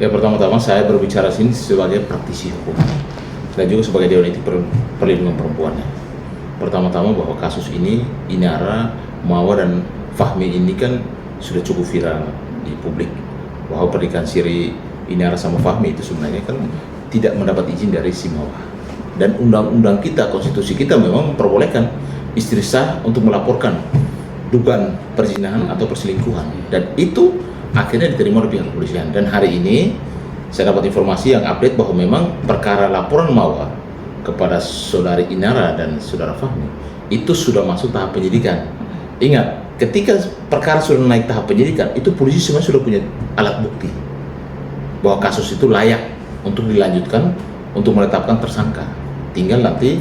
Ya, pertama-tama saya berbicara sini sebagai praktisi hukum dan juga sebagai Dewan Etik Perlindungan Perempuan. Pertama-tama bahwa kasus ini, Inara, Mawa dan Fahmi ini kan sudah cukup viral di publik, bahwa pernikahan siri Inara sama Fahmi itu sebenarnya kan tidak mendapat izin dari si Mawa. Dan undang-undang kita, konstitusi kita memang memperbolehkan istri sah untuk melaporkan dugaan perzinahan atau perselingkuhan, dan itu akhirnya diterima oleh pihak kepolisian. Dan hari ini saya dapat informasi yang update bahwa memang perkara laporan Mawa kepada saudari Inara dan saudara Fahmi itu sudah masuk tahap penyidikan. Ingat, ketika perkara sudah naik tahap penyidikan, itu polisi sebenarnya sudah punya alat bukti bahwa kasus itu layak untuk dilanjutkan untuk menetapkan tersangka. Tinggal nanti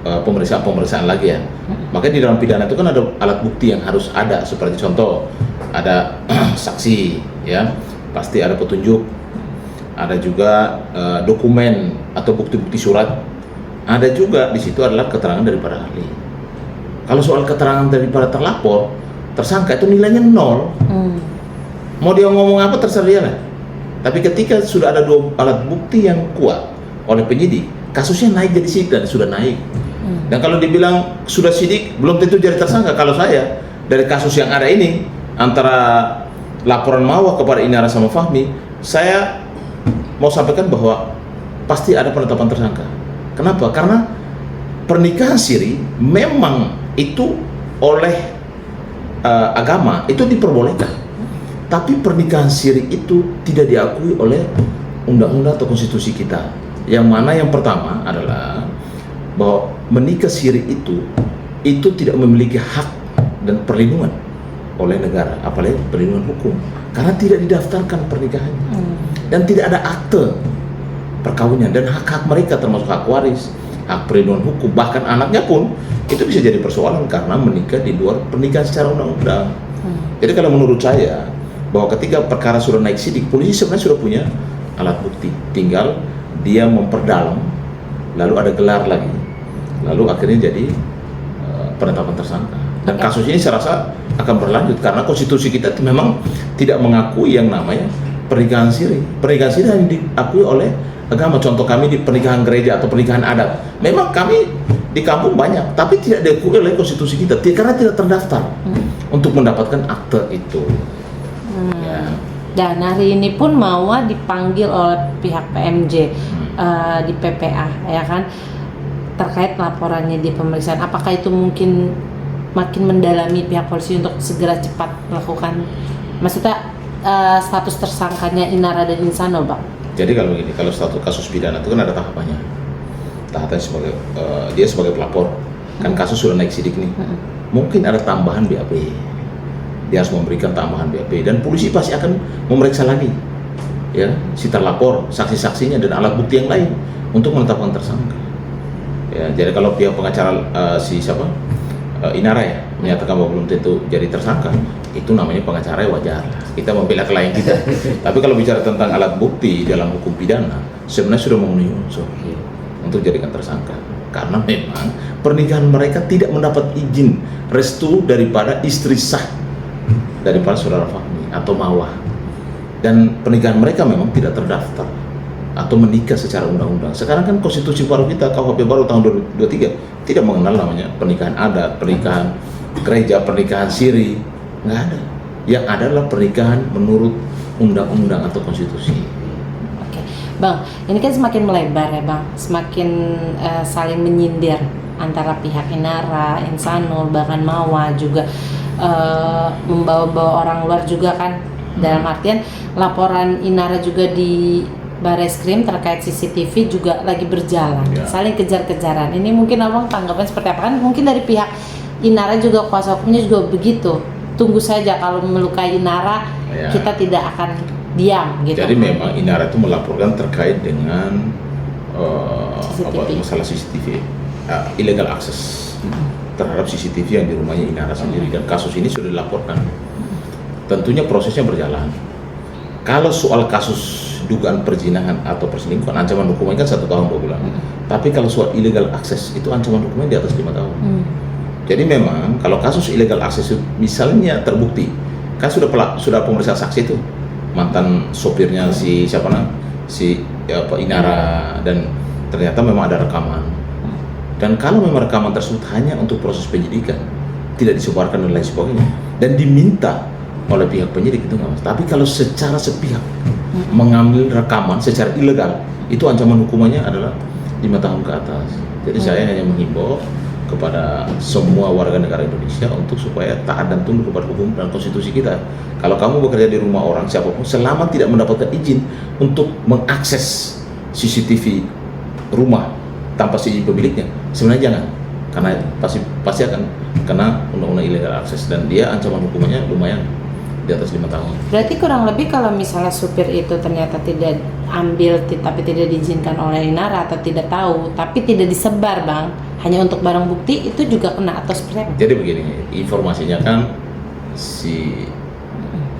pemeriksaan lagi ya. Makanya di dalam pidana itu kan ada alat bukti yang harus ada, seperti contoh ada saksi, ya pasti ada petunjuk, ada juga dokumen atau bukti-bukti surat, ada juga di situ adalah keterangan daripada ahli. Kalau soal keterangan daripada terlapor, tersangka itu nilainya 0. Mau dia ngomong apa terserah dia lah. Tapi ketika sudah ada dua alat bukti yang kuat oleh penyidik, kasusnya naik jadi sidik dan sudah naik. Dan kalau dibilang sudah sidik, belum tentu jadi tersangka. Kalau saya dari kasus yang ada ini, antara laporan Mawa kepada Inara sama Fahmi, saya mau sampaikan bahwa pasti ada penetapan tersangka. Kenapa? Karena pernikahan siri memang itu oleh agama itu diperbolehkan, tapi pernikahan siri itu tidak diakui oleh undang-undang atau konstitusi kita. Yang mana yang pertama adalah bahwa menikah siri itu tidak memiliki hak dan perlindungan oleh negara, apalagi perlindungan hukum, karena tidak didaftarkan pernikahannya dan tidak ada akte perkawinan, dan hak-hak mereka termasuk hak waris, hak perlindungan hukum, bahkan anaknya pun itu bisa jadi persoalan karena menikah di luar pernikahan secara undang-undang. Jadi kalau menurut saya bahwa ketika perkara sudah naik sidik, polisi sebenarnya sudah punya alat bukti, tinggal dia memperdalam, lalu ada gelar lagi, lalu akhirnya jadi penetapan tersangka. Dan kasus ini saya rasa akan berlanjut karena konstitusi kita memang tidak mengakui yang namanya pernikahan siri. Pernikahan siri yang diakui oleh agama. Contoh kami di pernikahan gereja atau pernikahan adat, memang kami di kampung banyak, tapi tidak diakui oleh konstitusi kita karena tidak terdaftar untuk mendapatkan akte itu. Ya. Dan hari ini pun Mawa dipanggil oleh pihak PMJ di PPA, ya kan, terkait laporannya di pemeriksaan. Apakah itu mungkin makin mendalami pihak polisi untuk segera cepat melakukan, maksudnya status tersangkanya Inara dan Insano, Bang? Jadi kalau begini, kalau status kasus pidana itu kan ada tahapannya. Tahapannya sebagai dia sebagai pelapor, kan kasus sudah naik sidik nih. Mungkin ada tambahan BAP. Dia harus memberikan tambahan BAP dan polisi pasti akan memeriksa lagi, ya, si terlapor, saksi-saksinya dan alat bukti yang lain untuk menetapkan tersangka. Ya, jadi kalau pihak pengacara Inara ya menyatakan bahwa belum tentu jadi tersangka, itu namanya pengacara wajar, kita membela klien kita. Tapi kalau bicara tentang alat bukti dalam hukum pidana, sebenarnya sudah memenuhi unsur untuk jadikan tersangka, karena memang pernikahan mereka tidak mendapat izin restu daripada istri sah daripada saudara Fahmi atau Mawa, dan pernikahan mereka memang tidak terdaftar atau menikah secara undang-undang. Sekarang kan konstitusi baru kita, KUHP baru tahun 2023 tidak mengenal namanya pernikahan adat, pernikahan gereja, pernikahan siri, nggak ada. Yang ada adalah pernikahan menurut undang-undang atau konstitusi. Oke, Bang, ini kan semakin melebar ya, Bang, semakin saling menyindir antara pihak Inara, Insano, bahkan Mawa juga membawa-bawa orang luar juga kan, dalam artian laporan Inara juga di Bareskrim terkait CCTV juga lagi berjalan, saling kejar-kejaran. Ini mungkin Abang tanggapan seperti apa? Kan mungkin dari pihak Inara juga, kuasa hukumnya juga begitu. Tunggu saja, kalau melukai Inara kita tidak akan diam gitu. Jadi memang Inara itu melaporkan terkait dengan masalah CCTV, illegal access terhadap CCTV yang di rumahnya Inara sendiri, dan kasus ini sudah dilaporkan. Tentunya prosesnya berjalan. Kalau soal kasus dugaan perzinahan atau perselingkuhan, ancaman hukumannya kan 1 tahun 2 bulan. Tapi kalau soal illegal access itu ancaman hukumannya di atas 5 tahun. Jadi memang kalau kasus illegal access itu misalnya terbukti, kan sudah pemeriksaan saksi itu, mantan sopirnya si siapa si Inara, dan ternyata memang ada rekaman. Dan kalau memang rekaman tersebut hanya untuk proses penyidikan, tidak disebarkan dan lain sebagainya, dan diminta oleh pihak penyidik, itu nggak masalah. Tapi kalau secara sepihak mengambil rekaman secara ilegal, itu ancaman hukumannya adalah 5 tahun ke atas. Jadi saya hanya menghimbau kepada semua warga negara Indonesia untuk supaya taat dan tunduk kepada hukum dan konstitusi kita. Kalau kamu bekerja di rumah orang siapapun, selama tidak mendapatkan izin untuk mengakses CCTV rumah tanpa izin pemiliknya, sebenarnya jangan, karena pasti akan kena undang-undang illegal access, dan dia ancaman hukumannya lumayan, di atas 5 tahun. Berarti kurang lebih kalau misalnya supir itu ternyata tidak ambil tapi tidak diizinkan oleh Inara atau tidak tahu tapi tidak disebar Bang, hanya untuk barang bukti, itu juga kena atau seperti apa? Jadi begini, informasinya kan si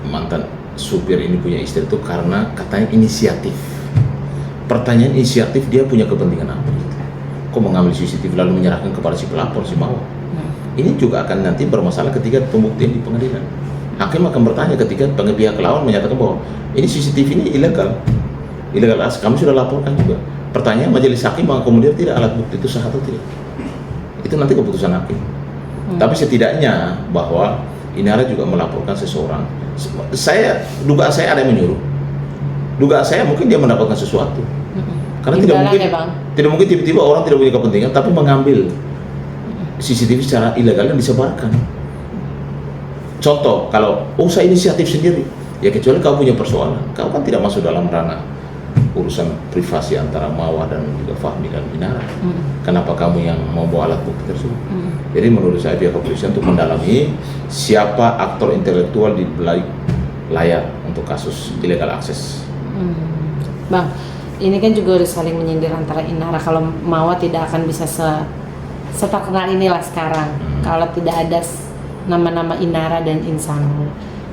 mantan supir ini punya istri itu karena katanya inisiatif. Pertanyaan inisiatif, dia punya kepentingan apa gitu? Kok mengambil CCTV lalu menyerahkan kepada si pelapor, si Mawar? Ini juga akan nanti bermasalah ketika pembuktian di pengadilan. Hakim akan bertanya ketika pihak lawan menyatakan bahwa ini CCTV ini ilegal, kami sudah laporkan juga. Pertanyaan majelis hakim mengakomodir tidak alat bukti itu sah atau tidak. Itu nanti keputusan hakim. Tapi setidaknya bahwa Inara juga melaporkan seseorang. Dugaan saya ada yang menyuruh. Dugaan saya mungkin dia mendapatkan sesuatu. Karena tidak mungkin tiba-tiba orang tidak punya kepentingan tapi mengambil CCTV secara ilegal dan disebarkan. Contoh, kalau usaha inisiatif sendiri, ya kecuali kau punya persoalan, kau kan tidak masuk dalam ranah urusan privasi antara Mawar dan juga Fahmi dan Inara. Kenapa kamu yang membawa alat bukti tersebut? Jadi menurut saya pihak kepolisian untuk mendalami siapa aktor intelektual di balik layar untuk kasus illegal access. Bang, ini kan juga udah saling menyindir antara Inara. Kalau Mawar tidak akan bisa seterkenal inilah sekarang kalau tidak ada nama-nama Inara dan Insanul.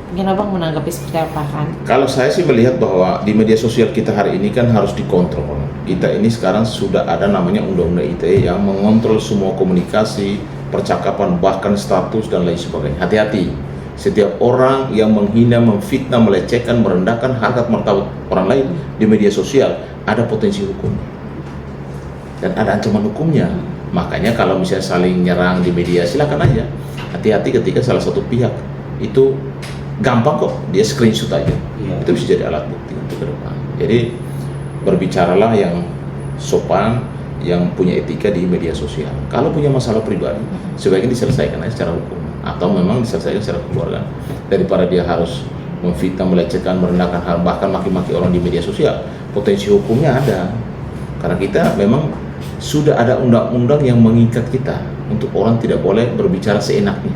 Mungkin Abang menanggapi seperti apa kan? Kalau saya sih melihat bahwa di media sosial kita hari ini kan harus dikontrol. Kita ini sekarang sudah ada namanya Undang-Undang ITE yang mengontrol semua komunikasi, percakapan, bahkan status dan lain sebagainya. Hati-hati, setiap orang yang menghina, memfitnah, melecehkan, merendahkan harkat martabat orang lain di media sosial ada potensi hukum dan ada ancaman hukumnya. Makanya kalau misalnya saling nyerang di media, silakan aja. Hati-hati ketika salah satu pihak itu gampang kok dia screenshot aja, itu bisa jadi alat bukti untuk ke depan. Jadi berbicaralah yang sopan, yang punya etika di media sosial. Kalau punya masalah pribadi, sebaiknya diselesaikan aja secara hukum, atau memang diselesaikan secara keluarga, daripada dia harus memfitnah, melecehkan, merendahkan, bahkan maki-maki orang di media sosial. Potensi hukumnya ada, karena kita memang sudah ada undang-undang yang mengikat kita untuk orang tidak boleh berbicara seenaknya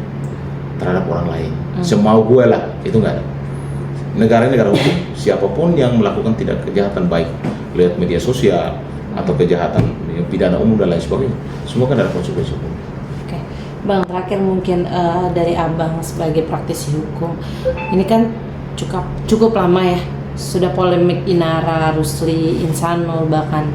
terhadap orang lain. Semau gue lah, itu nggak ada. Negara hukum, siapapun yang melakukan tidak kejahatan baik lewat media sosial atau kejahatan pidana umum dan lain sebagainya, semua kan ada konsekuensi hukum. Oke, Bang, terakhir mungkin dari Abang sebagai praktisi hukum, ini kan cukup lama ya, sudah polemik Inara, Rusli, Insanul, bahkan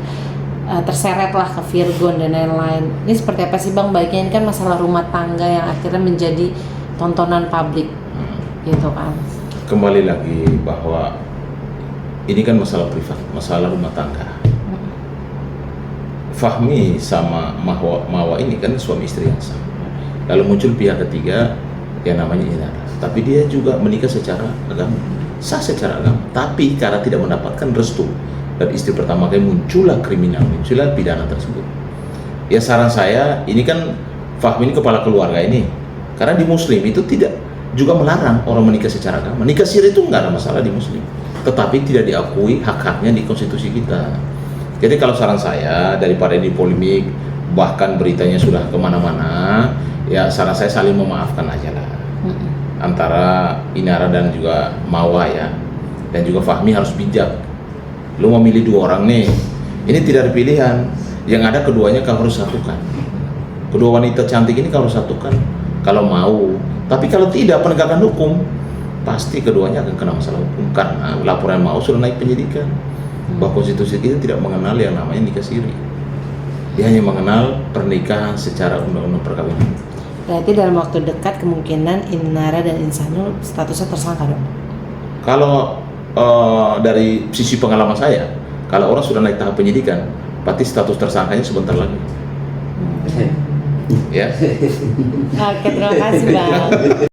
terseretlah ke Virgon dan lain-lain. Ini seperti apa sih Bang baiknya? Ini kan masalah rumah tangga yang akhirnya menjadi tontonan publik, gitu kan? Kembali lagi bahwa ini kan masalah privat, masalah rumah tangga. Fahmi sama Mawa ini kan suami istri yang sah. Lalu muncul pihak ketiga yang namanya Inara, tapi dia juga menikah secara agama, sah secara agama, tapi karena tidak mendapatkan restu dan istri pertama kali muncullah pidana tersebut. Ya saran saya, ini kan Fahmi ini kepala keluarga ini, karena di Muslim itu tidak juga melarang orang menikah secara agama. Nikah siri itu nggak ada masalah di Muslim, tetapi tidak diakui hak-haknya di konstitusi kita. Jadi kalau saran saya, daripada ini polemik, bahkan beritanya sudah kemana-mana, ya saran saya saling memaafkan aja lah. Antara Inara dan juga Mawa ya, dan juga Fahmi harus bijak. Lu mau milih dua orang nih, ini tidak ada pilihan, yang ada keduanya kau harus satukan. Kedua wanita cantik ini kau harus satukan kalau mau. Tapi kalau tidak, penegakan hukum pasti keduanya akan kena masalah hukum, karena laporan Mau sudah naik penyidikan bahwa konstitusi kita tidak mengenal yang namanya nikah siri. Dia hanya mengenal pernikahan secara undang-undang perkawinan. Berarti dalam waktu dekat kemungkinan Inara dan Insanul statusnya tersangka dong? Kalau dari sisi pengalaman saya, kalau orang sudah naik tahap penyidikan, berarti status tersangkanya sebentar lagi. Ya. Oke, terima kasih Bang.